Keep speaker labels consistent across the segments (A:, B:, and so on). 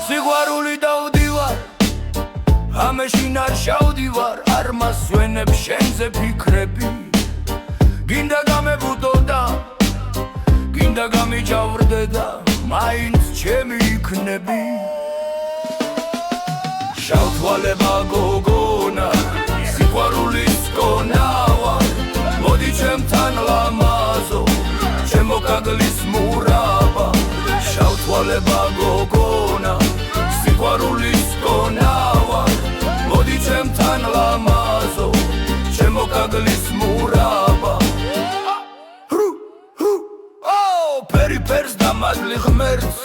A: სიყვარული დავდივარ, ამეშინ არ შავდივარ, არ მასვენებ შენზე ფიქრები. გინდა გამებუდო და გინდა გამიჯავრდე და მაინც ჩემი იქნები. შავთვალება გოგონა, სიყვარულის გონა ვარ, მოდი ჩემთან ლამაზო, ჩემო გაგლის მურაბა. შავთვალება გოგონა, სიყვარულის გონა ვარ, მოდი ჩემთან ლამაზო, ჩემო გაგლის მურაბა. ფერიფერს და მადლი ღმერთს,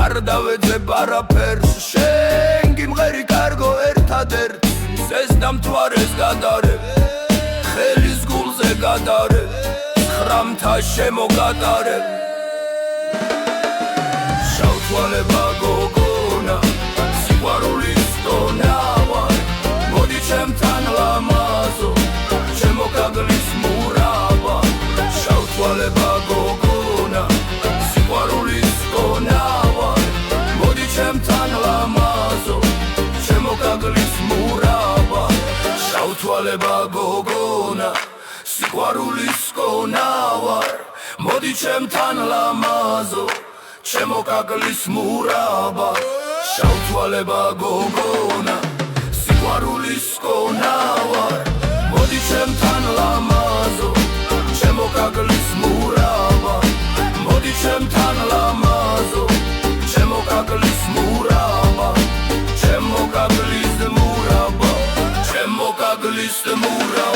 A: არ დავეძებ არაფერს, შენ გიმღერი კარგო ერთადერთ, ზესდამთვარეს გადარებ, ხელის გულზე გადარებ, ცხრამთა შემოგატარებ. შავთვალება გოგონა, სიყვარულის გონა ვარ, მოდი ჩემთან ლამაზო, ჩემო გაგლის მურაბა. შავთვალება გოგონა, სიყვარულის გონა ვარ, მოდი ჩემთან ლამაზო, ჩემო გაგლის მურაბა. შავთვალება გოგონა, სიყვარულის გონა ვარ, მოდი ჩემთან ლამაზო, ჩემო გაგლის მურაბა. შავთვალება გოგონა, სიყვარულის გონა ვარ, მოდი ჩემთან ლამაზო, ჩემო გაგლის მურაბა. მოდი ჩემთან ლამაზო, ჩემო გაგლის მურაბა, ჩემო გაგლის მურაბა, ჩემო გაგლის მურაბა.